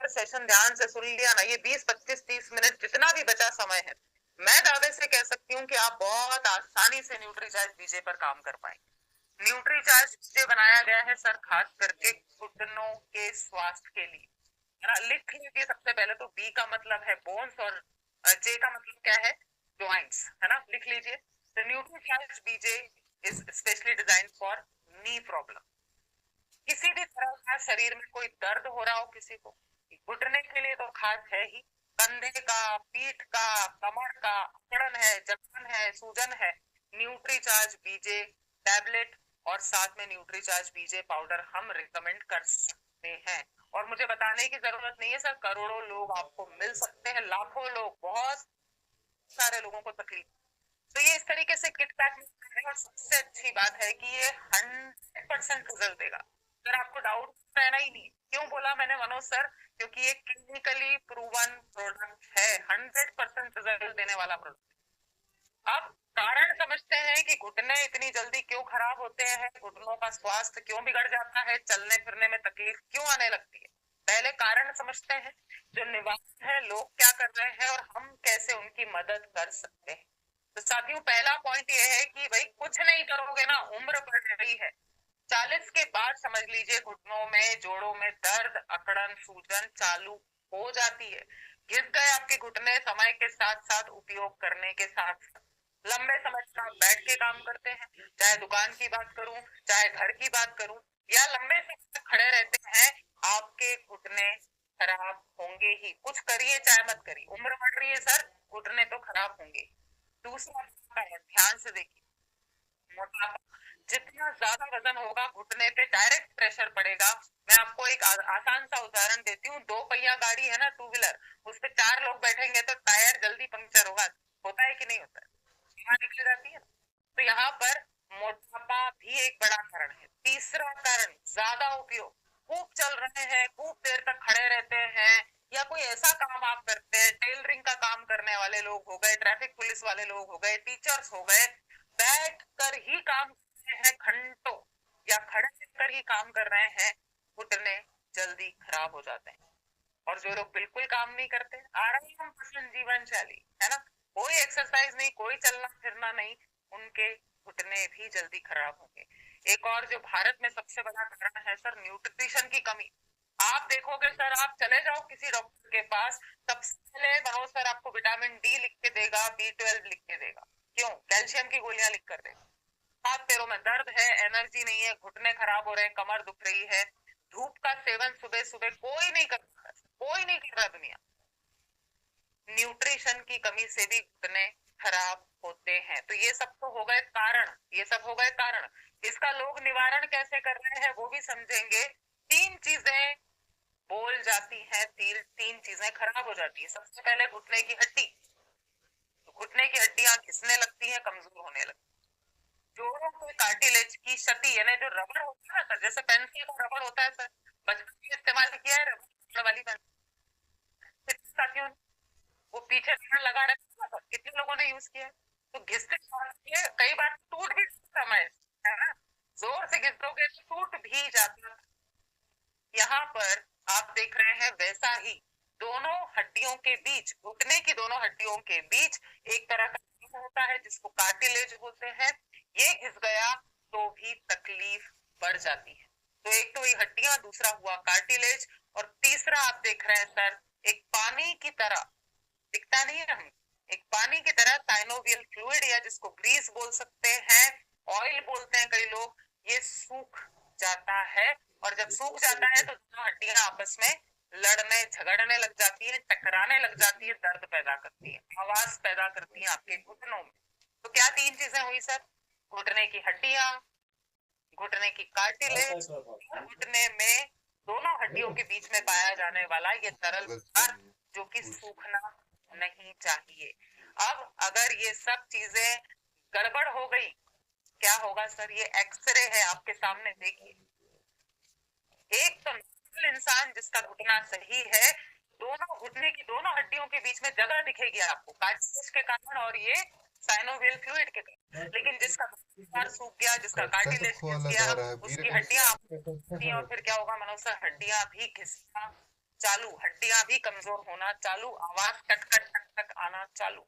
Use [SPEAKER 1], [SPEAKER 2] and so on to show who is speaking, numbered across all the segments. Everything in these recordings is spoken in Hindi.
[SPEAKER 1] सेशन ध्यान से सुन लिया ना, ये 20, 25, 30 मिनट जितना भी बचा समय है, मैं दावे से कह सकती हूँ कि आप बहुत आसानी से न्यूट्रीचार्ज बीजे पर काम कर पाएंगे। न्यूट्रीचार्ज बीजे बनाया गया है सर खास करके घुटनों के स्वास्थ्य के लिए, है ना। लिख लीजिए सबसे पहले तो, बी का मतलब है बोन्स और जे का मतलब क्या है, जॉइंट्स, है ना। लिख लीजिए, the Nutricharge BJ is specially design for knee problem. किसी भी तरह का शरीर में कोई दर्द हो रहा हो किसी को, घुटने के लिए तो खास है ही, कंधे का, पीठ का, कमर का, अकड़न है, जकड़न है, सूजन है, न्यूट्रीचार्ज बीजे टैबलेट और साथ में न्यूट्रीचार्ज बीजे पाउडर हम रिकमेंड कर सकते हैं। और मुझे बताने की जरूरत नहीं है सर, करोड़ों लोग आपको मिल सकते हैं, लाखों लोग, बहुत सारे लोगों को तकलीफ। तो ये इस तरीके से किट पैक में है, और सबसे अच्छी बात है कि ये 100% रिजल्ट देगा। सर आपको डाउट रहना ही नहीं। क्यों बोला मैंने मनोज सर, क्योंकि ये क्लिनिकली प्रूवन प्रोडक्ट है, 100% रिजल्ट देने वाला प्रोडक्ट। अब कारण समझते हैं कि घुटने इतनी जल्दी क्यों खराब होते हैं, घुटनों का स्वास्थ्य क्यों बिगड़ जाता है, चलने फिरने में तकलीफ क्यों आने लगती है। पहले कारण समझते हैं, जो निवारण है लोग क्या कर रहे हैं और हम कैसे उनकी मदद कर सकते हैं। तो साथियों, पहला पॉइंट ये है कि भाई कुछ नहीं करोगे ना, उम्र बढ़ रही है, 40 के बाद समझ लीजिए घुटनों में, जोड़ों में दर्द, अकड़न, सूजन चालू हो जाती है। घिस गए आपके घुटने समय के साथ साथ, उपयोग करने के साथ साथ। लंबे समय तक आप बैठ के काम करते हैं, चाहे दुकान की बात करूं, चाहे घर की बात करूं, या लंबे समय तक खड़े रहते हैं, आपके घुटने खराब होंगे ही। कुछ करिए चाहे मत करिए, उम्र बढ़ रही है सर, घुटने तो खराब होंगे। दूसरा ध्यान से देखिए, मोटापा, जितना ज्यादा वजन होगा घुटने पे डायरेक्ट प्रेशर पड़ेगा। मैं आपको एक आसान सा उदाहरण देती हूँ, 2 पहिया गाड़ी है ना, 2 व्हीलर, उस पे 4 लोग बैठेंगे तो टायर जल्दी पंक्चर होगा, होता है कि नहीं होता है, यहाँ निकल जाती है। तो यहाँ पर मोटापा भी एक बड़ा कारण है। तीसरा कारण, ज्यादा उपयोग, खूब चल रहे हैं, खूब देर तक खड़े रहते हैं, या कोई ऐसा काम आप करते हैं, टेलरिंग का काम करने वाले लोग हो गए, ट्रैफिक पुलिस वाले लोग हो गए, टीचर्स हो गए, बैठ कर ही काम कर रहे हैं घंटों, या खड़े कर ही काम कर रहे हैं, घुटने जल्दी खराब हो जाते हैं। और जो लोग बिल्कुल काम नहीं करते, आराम पसंद जीवन शैली, है ना, कोई एक्सरसाइज नहीं, कोई चलना फिरना नहीं, उनके घुटने भी जल्दी खराब होंगे। एक और जो भारत में सबसे बड़ा कारण है सर, न्यूट्रिशन की कमी। आप देखोगे सर, आप चले जाओ किसी डॉक्टर के पास, सबसे पहले मनोज सर आपको विटामिन डी लिख के देगा, B12 लिख के देगा, क्यों, कैल्शियम की गोलियां लिख कर देगा। हाथ पैरों में दर्द है, एनर्जी नहीं है, घुटने खराब हो रहे हैं, कमर दुख रही है, धूप का सेवन सुबह सुबह कोई नहीं कर रहा, कोई नहीं कर रहा दुनिया, न्यूट्रिशन की कमी से भी घुटने खराब होते हैं। तो ये सब तो हो गए कारण, ये सब हो गए कारण। इसका लोग निवारण कैसे कर रहे हैं वो भी समझेंगे। 3 चीजें बोल जाती हैं, तीन चीजें खराब हो जाती है। सबसे पहले घुटने की हड्डी, तो घुटने की हड्डियां घिसने लगती हैं, कमजोर होने लगती है। जोड़ों के कार्टिलेज की क्षति, यानी जो रबड़ होता है ना सर, जैसे पेंसिल का रबड़ होता है सर, बचपन में इस्तेमाल किया है रबड़ वाली पेंसिल, साथियों वो पीछे लगा रखा था, कितने लोगों ने यूज किया। तो घिसते कई बार टूट भी सकता है ना, जोर से घिस दोगे तो टूट भी जाता है। यहाँ पर आप देख रहे हैं वैसा ही, दोनों हड्डियों के बीच, घुटने की दोनों हड्डियों के बीच एक तरह का होता है जिसको कार्टिलेज बोलते हैं। ये घिस गया तो भी तकलीफ बढ़ जाती है। तो एक तो ये हड्डियां, दूसरा हुआ कार्टिलेज, और तीसरा आप देख रहे हैं सर, एक पानी की तरह दिखता नहीं है, हम एक पानी की तरह साइनोवियल फ्लूइड, या जिसको ग्रीस बोल सकते हैं, ऑयल बोलते हैं कई लोग, ये सूख जाता है। और जब सूख जाता है तो दोनों हड्डियां आपस में लड़ने झगड़ने लग जाती है, टकराने लग जाती है, दर्द पैदा करती है, आवाज पैदा करती है आपके घुटनों में। तो क्या 3 चीजें हुई सर, घुटने की हड्डियां, घुटने की कार्टिलेज, घुटने में दोनों हड्डियों के बीच में पाया जाने वाला ये तरल पदार्थ जो कि सूखना नहीं चाहिए। अब अगर ये सब चीजें गड़बड़ हो गई, क्या होगा सर, ये एक्सरे है आपके सामने, देखिए। एक तो नॉर्मल इंसान जिसका घुटना सही है, दोनों घुटने की दोनों हड्डियों के बीच में जगह दिखेगी आपको, कार्टिलेज के कारण और ये साइनोवियल फ्लूइड के कारण। लेकिन जिसका सूख गया, जिसका कार्टिलेज घिस गया, उसकी हड्डियां, और फिर क्या होगा मनोज सर, हड्डियां भी घिसना चालू, हड्डियां भी कमजोर होना चालू, आवाज टक टक टक टक आना चालू।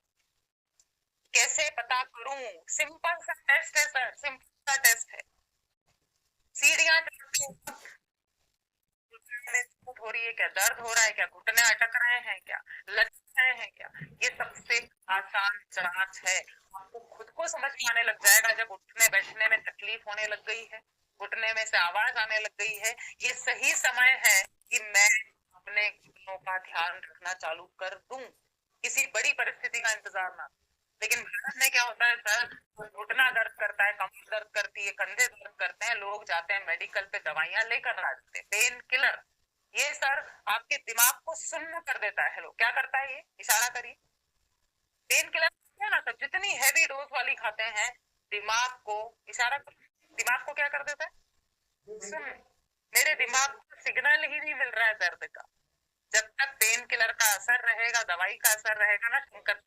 [SPEAKER 1] कैसे पता करूं? सिंपल सा टेस्ट है सर, सिंपल सा टेस्ट है। सीढ़ियां चढ़ते वक्त हो रही है क्या, दर्द हो रहा है क्या, घुटने अटक रहे हैं क्या, लचक रहे हैं क्या, ये सबसे आसान जांच है। आपको खुद को समझ में आने लग जाएगा जब उठने बैठने में तकलीफ होने लग गई है, घुटने में से आवाज आने लग गई है, ये सही समय है कि मैं अपने घुटनों का ध्यान रखना चालू कर दूं, किसी बड़ी परिस्थिति का इंतजार ना। लेकिन भारत में क्या होता है सर, घुटना दर्द करता है, कमर दर्द करती है, कंधे दर्द करते हैं, लोग जाते हैं मेडिकल पे दवाइयां लेकर आते हैं, पेन किलर। ये सर आपके दिमाग को सुन्न कर देता है। लोग क्या करता है, ये इशारा करिए, पेन किलर है ना सर, जितनी हैवी डोज वाली खाते हैं, दिमाग को इशारा कर, दिमाग को क्या कर देता है, सुन। मेरे दिमाग को सिग्नल ही नहीं मिल रहा है दर्द का। जब तक पेन किलर का असर रहेगा, दवाई का असर रहेगा ना शंकर,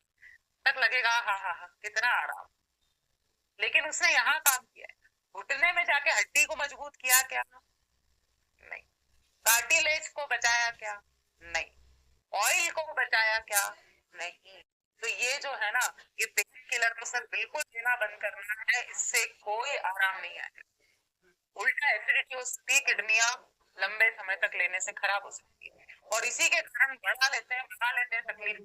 [SPEAKER 1] तक लगेगा हाँ हाँ हाँ कितना आराम। लेकिन उसने यहाँ काम किया है, घुटने में जाके हड्डी को मजबूत किया क्या, नहीं। कार्टिलेज को बचाया क्या, नहीं। ऑयल को बचाया क्या, नहीं। तो ये जो है ना, ये पेन किलर को सर बिल्कुल देना बंद करना है, इससे कोई आराम नहीं आएगा। उल्टा एसिडिटी हो सकती है, किडनियां लंबे समय तक लेने से खराब हो सकती है, और इसी के कारण बढ़ा लेते हैं तकलीफ,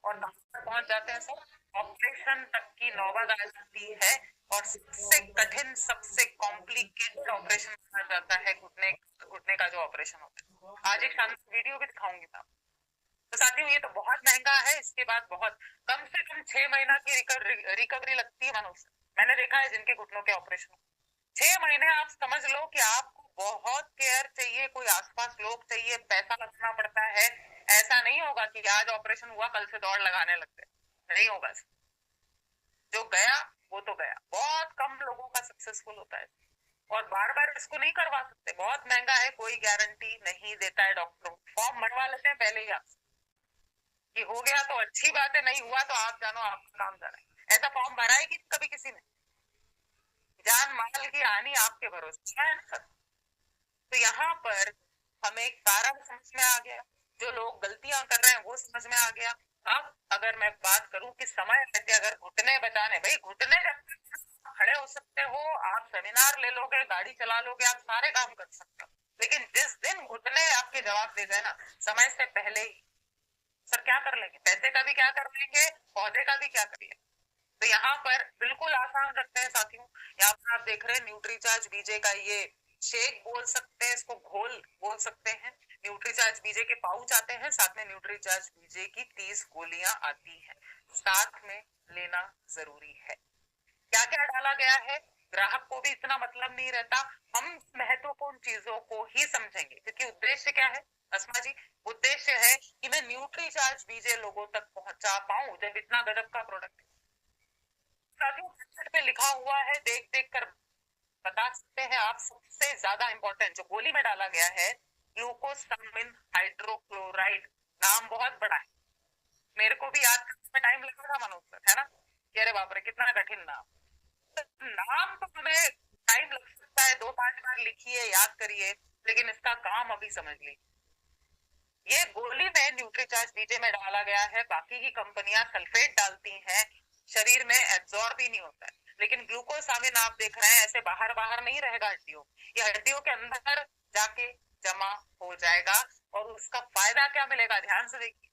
[SPEAKER 1] और कहां तक पहुंच जाते हैं सर, ऑपरेशन तक की नौबत आ जाती है। और सबसे कठिन, सबसे कॉम्प्लिकेटेड ऑपरेशन माना जाता है घुटने घुटने का जो ऑपरेशन होता है। आज एक शानदार वीडियो भी दिखाऊंगी मैं। तो साथियों ये तो बहुत महंगा है, इसके बाद बहुत कम से कम 6 महीना की रिकवरी लगती है मनुष्य। मैंने देखा है जिनके घुटनों के ऑपरेशन 6 महीने, आप समझ लो कि आपको बहुत केयर चाहिए, कोई आसपास लोग चाहिए, पैसा लगना पड़ता है। ऐसा नहीं होगा कि आज ऑपरेशन हुआ कल से दौड़ लगाने लग गए, नहीं होगा। जो गया वो तो गया। बहुत कम लोगों का सक्सेसफुल होता है, और बार बार इसको नहीं करवा सकते, बहुत महंगा है, कोई गारंटी नहीं देता है डॉक्टर। फॉर्म भरवा लेते हैं पहले ही आपसे कि हो गया तो अच्छी बात है, नहीं हुआ तो आप जानो आपका काम जा रहा है। ऐसा फॉर्म भरा है कि कभी किसी ने? जान माल की हानि आपके भरोसे है ना। तो यहाँ पर हमें कारण समझ में आ गया, जो लोग गलतियां कर रहे हैं वो समझ में आ गया। अब अगर मैं बात करूं कि समय रहते अगर घुटने बचाने, भाई घुटने खड़े हो सकते हो, आप सेमिनार ले लोगे, गाड़ी चला लोगे, आप सारे काम कर सकते हो, लेकिन जिस दिन घुटने आपके जवाब दे गए ना समय से पहले ही, सर क्या कर लेंगे, पैसे का भी क्या कर लेंगे, पौधे का भी क्या करिए। तो यहाँ पर बिल्कुल आसान रखते हैं साथियों। यहाँ पर आप देख रहे हैं न्यूट्रीचार्ज बीजे का ये शेक बोल सकते हैं, इसको घोल बोल सकते हैं। न्यूट्रीचार्ज बीजे के पाउच आते हैं, साथ में न्यूट्रीचार्ज बीजे की 30 गोलियां आती हैं, साथ में लेना जरूरी है। क्या क्या डाला गया है, ग्राहक को भी इतना मतलब नहीं रहता। हम महत्वपूर्ण चीजों को ही समझेंगे, क्योंकि उद्देश्य क्या है अस्मा जी, उद्देश्य है कि मैं न्यूट्रीचार्ज बीजे लोगों तक पहुंचा पाऊं जब इतना गजब का प्रोडक्ट है। साथियों पे लिखा हुआ है, देख देख कर बता सकते हैं आप। सबसे ज्यादा इंपॉर्टेंट जो गोली में डाला गया है, ग्लूकोसामिन हाइड्रोक्लोराइड। नाम बहुत बड़ा है, मेरे को भी याद करने में टाइम लगा था मनोज सर, है ना, कि अरे बाप रे कितना कठिन नाम। तो नाम तो हमें टाइम लग सकता है, 2-5 बार लिखिए, याद करिए, लेकिन इसका काम अभी समझ लीजिए। ये गोली में न्यूट्रीचार्ज बीजे में डाला गया है, बाकी की कंपनियां सल्फेट डालती हैं, शरीर में एब्जॉर्ब ही नहीं होता है। लेकिन ग्लूकोसामिन आप देख रहे हैं ऐसे बाहर बाहर नहीं रहेगा हड्डियों, ये हड्डियों के अंदर जाके जमा हो जाएगा। और उसका फायदा क्या मिलेगा, ध्यान से देखिए।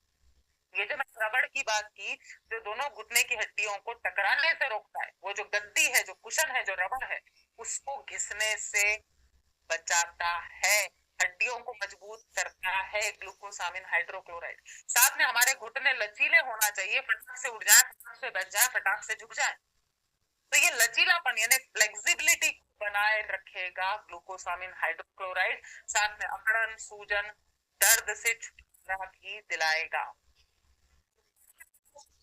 [SPEAKER 1] ये जो मैं रबड़ की बात की, जो दोनों घुटने की हड्डियों को टकराने से रोकता है, वो जो गद्दी है, जो कुशन है, जो रबड़ है, उसको घिसने से बचाता है, हड्डियों को मजबूत करता है ग्लूकोसामिन हाइड्रोक्लोराइड। साथ में हमारे घुटने लचीले होना चाहिए, फटाक से उठ जाए, फटाक से बैठ जाए, फटाक से झुक जाए। तो ये लचीलापन यानी फ्लेक्सिबिलिटी बनाए रखेगा ग्लूकोसामिन हाइड्रोक्लोराइड, साथ में अकड़न, सूजन, दर्द से छुटकारा भी दिलाएगा।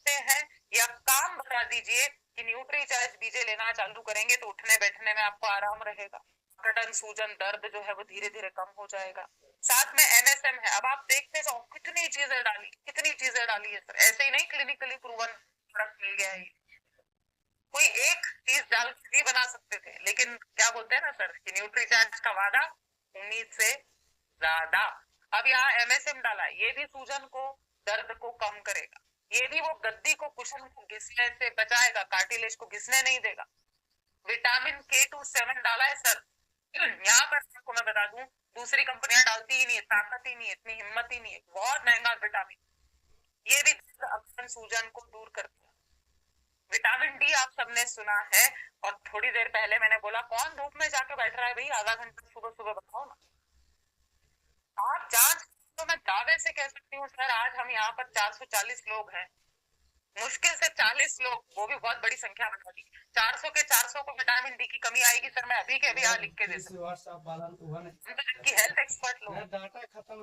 [SPEAKER 1] हैं या काम बता दीजिए कि न्यूट्रीचार्ज बीजे लेना चालू करेंगे तो उठने बैठने में आपको आराम रहेगा, अकड़न, सूजन, दर्द जो है वो धीरे धीरे कम हो जाएगा। साथ में एनएसएम है। अब आप देखते जाओ कितनी चीजें डाली, कितनी चीजें डाली है सर, ऐसे ही नहीं क्लिनिकली प्रूवन प्रोडक्ट मिल गया है। कोई एक चीज डाल के भी बना सकते थे, लेकिन क्या बोलते हैं ना सर कि न्यूट्रीचार्ज का वादा उम्मीद से ज्यादा। अब यहाँ MSM डाला है, ये भी सूजन को, दर्द को कम करेगा, ये भी वो गद्दी को, कुशन को घिसने से बचाएगा, कार्टिलेज को घिसने नहीं देगा। विटामिन K27 डाला है सर। यहाँ पर आपको मैं बता दूं, दूसरी कंपनियां डालती ही नहीं है, ताकत ही नहीं है, इतनी हिम्मत ही नहीं है, बहुत महंगा विटामिन। ये भी अक्सर सूजन को दूर करता है। विटामिन डी आप सबने सुना है, और थोड़ी देर पहले मैंने बोला कौन धूप में जाके बैठ रहा है भाई आधा घंटा सुबह सुबह, बताओ ना। आप जांच, तो मैं दावे से कह सकती हूँ सर, आज हम यहाँ पर 440 लोग हैं, मुश्किल से 40 लोग, वो भी बहुत बड़ी संख्या बता दी, 400 के 400 को विटामिन डी की कमी आएगी सर, मैं अभी के अभी यहाँ लिख के दे सकती, हेल्थ एक्सपर्ट लोग।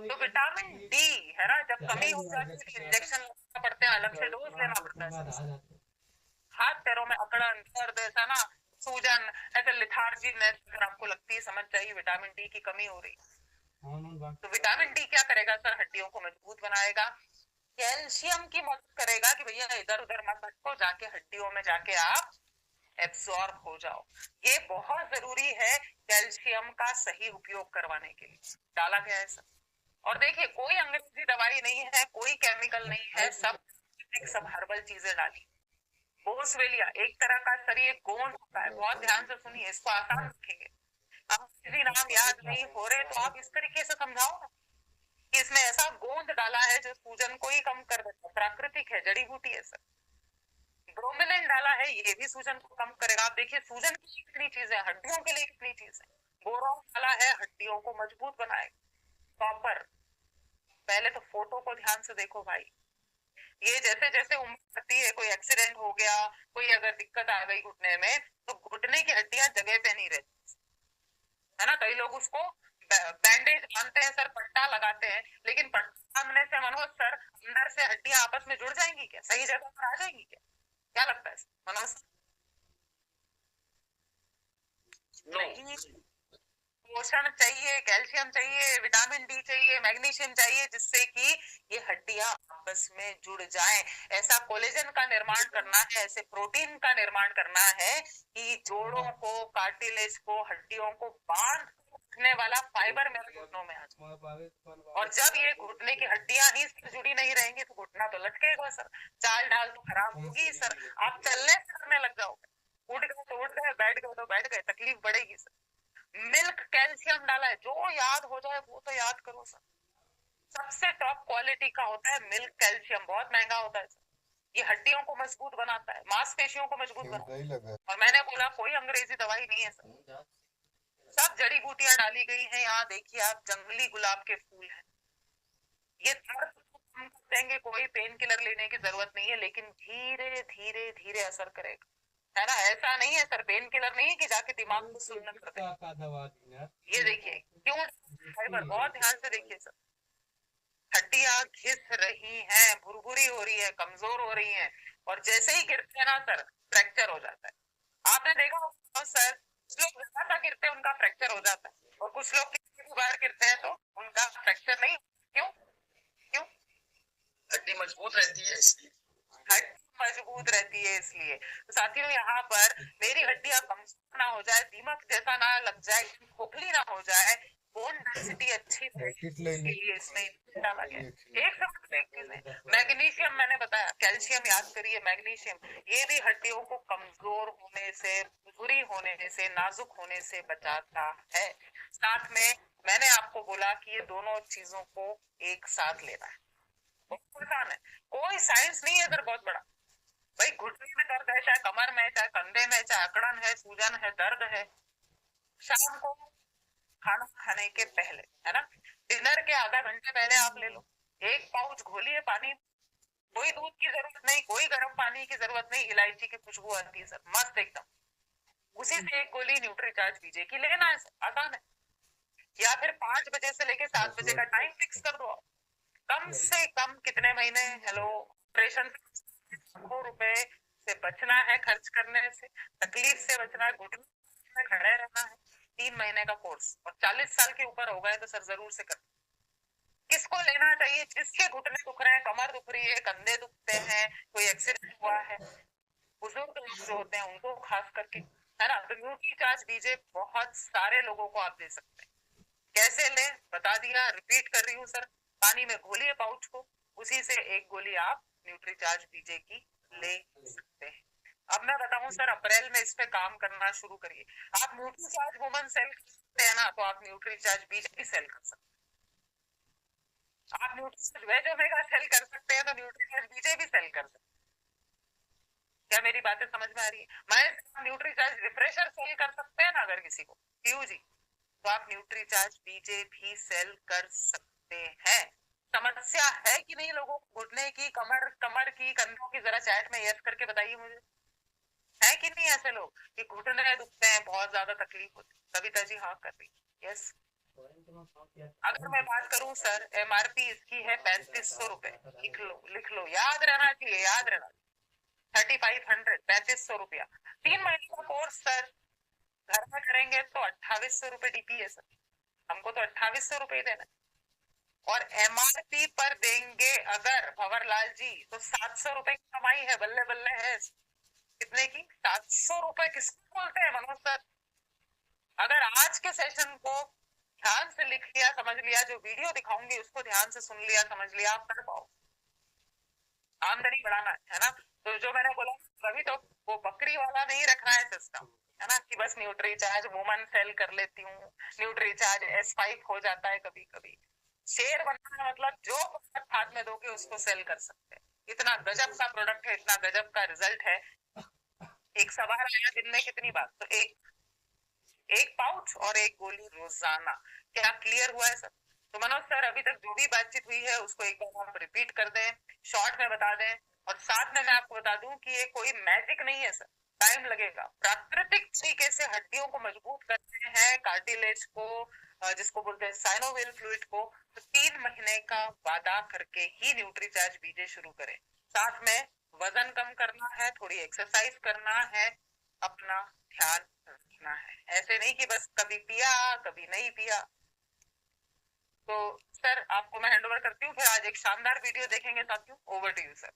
[SPEAKER 1] तो विटामिन डी है ना, जब कमी हो जाती है इंजेक्शन लेना पड़ते हैं, अलग से डोज लेना पड़ता है, हाथ पैरों में अकड़न, दर्द, ऐसा ना सूजन, ऐसे लिथार्जीनेस अगर आपको लगती है, समझ चाहिए विटामिन डी की कमी हो रही है। तो विटामिन डी क्या करेगा सर, हड्डियों को मजबूत बनाएगा, कैल्शियम की मदद करेगा कि भैया इधर उधर मत भटको, जाके हड्डियों में जाके आप एब्सॉर्ब हो जाओ। ये बहुत जरूरी है कैल्शियम का सही उपयोग करवाने के लिए, डाला गया है सर। और देखिए कोई अंग्रेजी दवाई नहीं है, कोई केमिकल नहीं है, सब हर्बल चीजें डाली। बोसवेलिया एक तरह का सर ये गोंद होता है, बहुत ध्यान से सुनिए, इसको आसान रखेंगे। अब किसी नाम याद नहीं हो रहे तो आप इस तरीके से समझाओ ना, इसमें ऐसा गोंद डाला है जो सूजन को ही कम कर देता है, प्राकृतिक है, जड़ी बूटी है सर। ब्रोमेलिन डाला है, ये भी सूजन को कम करेगा। आप देखिए सूजन की कितनी चीजें, हड्डियों के लिए कितनी चीज है। बोरॉन डाला है, हड्डियों को मजबूत बनाएगा। कॉपर, पहले तो फोटो को ध्यान से देखो भाई, ये जैसे जैसे उम्र बढ़ती है, कोई एक्सीडेंट हो गया, कोई अगर दिक्कत आ गई घुटने में, तो घुटने की हड्डियां जगह पे नहीं रहती है ना, कई लोग उसको बैंडेज बांधते हैं सर, पट्टा लगाते हैं, लेकिन पट्टा बांधने से मनोज सर अंदर से हड्डियां आपस में जुड़ जाएंगी क्या, सही जगह पर आ जाएंगी क्या लगता है मनोज? नहीं, पोषण चाहिए, कैल्शियम चाहिए, विटामिन डी चाहिए, मैग्नीशियम चाहिए, जिससे कि ये हड्डियां आपस में जुड़ जाएं। ऐसा कोलेजन का निर्माण करना है, ऐसे प्रोटीन का निर्माण करना है कि जोड़ों को, कार्टिलेज को, हड्डियों को बांध रखने वाला फाइबर मेरे घुटनों में आ जाए। और जब ये घुटने की हड्डियां ही जुड़ी नहीं रहेंगी तो घुटना तो लटकेगा सर, चाल ढाल तो खराब होगी सर, आप चलने फिरने लग जाओगे, उठ गए तो उठ गए, बैठ गए तो बैठ गए, तकलीफ बढ़ेगी सर। मिल्क कैल्शियम डाला है, जो याद हो जाए वो तो याद करो सर, सबसे टॉप क्वालिटी का होता है मिल्क कैल्शियम, बहुत महंगा होता है सर। ये हड्डियों को मजबूत बनाता है, मांसपेशियों को मजबूत बनाता है। और मैंने बोला कोई अंग्रेजी दवाई नहीं है सर, सब जड़ी बूटियां डाली गई हैं। यहाँ देखिए आप, जंगली गुलाब के फूल हैं, ये दर्द को कम कर देंगे, कोई पेन किलर लेने की जरूरत नहीं है, लेकिन धीरे धीरे धीरे असर करेगा, है ना। ऐसा नहीं है सर, पेन किलर नहीं है कि जाके दिमाग को सुन्न कर दे। ये देखिए क्यों, फाइबर, बहुत ध्यान से देखिए सर, हड्डियां घिस रही हैं, भुरभुरी हो रही है, कमजोर हो रही हैं, और जैसे ही गिरते हैं ना सर, फ्रैक्चर हो जाता है। आपने देखा होगा सर, कुछ लोग ज्यादा गिरते हैं उनका फ्रैक्चर हो जाता है, और कुछ लोग कितनी बार गिरते हैं तो उनका फ्रैक्चर नहीं। क्यों? क्यों? हड्डी मजबूत रहती है इसलिए, हड्डी मजबूत रहती है इसलिए। तो साथियों यहाँ पर मेरी हड्डियां कमजोर ना हो जाए, दीमक जैसा ना लग जाए, खोखली ना हो जाए, बोन डेंसिटी अच्छी रहे, इसमें डाला गया। एक समझ एक चीज है, मैग्नीशियम मैंने बताया, कैल्शियम याद करिए, मैग्नीशियम ये भी हड्डियों को कमजोर होने से, बुरी होने से, नाजुक होने से बचाता है। साथ में मैंने आपको बोला कि ये दोनों चीजों को एक साथ लेना है, बहुत आसान है, कोई साइंस नहीं है सर बहुत बड़ा। भाई घुटने में दर्द है, चाहे कमर में, चाहे कंधे में, चाहे अकड़न है, सूजन है, दर्द है, शाम को खाना खाने के पहले, है ना, डिनर के आधा घंटे पहले आप ले लो, एक पाउच घोलिए पानी, कोई दूध की जरूरत नहीं, कोई गर्म पानी की जरूरत नहीं, इलायची की खुशबू आती है सर, मस्त एकदम, उसी से एक गोली न्यूट्रीचार्ज पीजिए कि लेना है, आसान है। या फिर 5 बजे से लेके 7 बजे का टाइम फिक्स कर दो, कम से कम कितने महीने, हेलो, ऑपरेशन ₹100 से बचना है, खर्च करने से, तकलीफ से बचना है, घुटने में खड़े रहना है, 3 महीने का कोर्स, और 40 साल के ऊपर हो गए तो सर जरूर से कर। किसको लेना चाहिए? जिसके घुटने दुख रहे हैं, कमर दुख रही है, कंधे दुखते हैं, कोई एक्सीडेंट हुआ है, बुजुर्ग लोग जो होते हैं उनको खास करके, है ना, तो न्यूट्रीचार्ज दीजिए, बहुत सारे लोगों को आप दे सकते हैं। कैसे ले बता दिया, रिपीट कर रही हूँ सर। पानी में घोलिए पाउच को, उसी से एक गोली आप न्यूट्रीचार्ज बीजे की ले सकते हैं। अब मैं बताऊं सर, अप्रैल में इस पे काम करना शुरू करिए। आप न्यूट्रीचार्ज वुमन सेल कर सकते हैं ना, तो आप न्यूट्रीचार्ज बीजे भी सेल कर सकते हैं। आप न्यूट्रीचार्ज वेज ओमेगा सेल कर सकते हैं, तो न्यूट्रीचार्ज बीजे भी सेल कर सकते हैं। क्या मेरी बातें समझ में आ रही है? मैं न्यूट्रीचार्ज रिफ्रेशर सेल कर सकते हैं ना, अगर किसी को पीयू जी, तो आप न्यूट्रीचार्ज बीजे भी सेल कर सकते हैं। समस्या है कि नहीं लोगों को घुटने की, कमर कमर की, कंधों की? जरा चैट में यस करके बताइए मुझे, है कि नहीं ऐसे लोग कि घुटने दुखते हैं, बहुत ज्यादा तकलीफ होती है? कविता जी हाँ कर रही, यस। अगर मैं बात करूं सर, एमआरपी इसकी है 3500 रुपए, लिख लो, याद रहना चाहिए, याद रहना। 3500, 3500 रुपया, 3 महीने का कोर्स सर। घर में करेंगे तो 2800 रुपए डीपीए सर, हमको तो 2800 रुपए ही देना। और एमआरपी पर देंगे अगर भंवरलाल जी, तो 700 रुपए की कमाई है, बल्ले बल्ले है। कितने की? 700 रुपए किसको बोलते हैं मनोज सर? अगर आज के सेशन को ध्यान से लिख लिया, समझ लिया, जो वीडियो दिखाऊंगी उसको ध्यान से सुन लिया, समझ लिया, आप कर पाओ। आमदनी बढ़ाना है ना, तो जो मैंने बोला कभी, तो वो बकरी वाला नहीं रखना है सिस्टम, है ना, कि बस न्यूट्रीचार्ज वुमन सेल कर लेती हूँ, न्यूट्रीचार्ज S5 हो जाता है कभी कभी। शेयर बनना है, मतलब जो प्रोडक्ट हाथ में दोगे उसको सेल कर सकते हैं। इतना गजब का प्रोडक्ट है, इतना गजब का रिजल्ट है। एक सवाल आया दिन में कितनी बार, तो एक पाउच और एक गोली रोजाना। क्या क्लियर हुआ है सर? तो मनोज सर, अभी तक जो भी बातचीत हुई है उसको एक बार आप रिपीट कर दें, शॉर्ट में बता दें, और साथ में मैं आपको बता दूं कि ये कोई मैजिक नहीं है सर, टाइम लगेगा। प्राकृतिक तरीके से हड्डियों को मजबूत करते हैं, कार्टिलेज को, जिसको बोलते हैं साइनोवियल फ्लूइड को, तो 3 महीने का वादा करके ही न्यूट्रीचार्ज बीजे शुरू करें। साथ में वजन कम करना है, थोड़ी एक्सरसाइज करना है, अपना ध्यान रखना है। ऐसे नहीं कि बस कभी पिया कभी नहीं पिया। तो सर आपको मैं हैंड ओवर करती हूँ, फिर आज एक शानदार वीडियो देखेंगे साथियों। Over to you sir.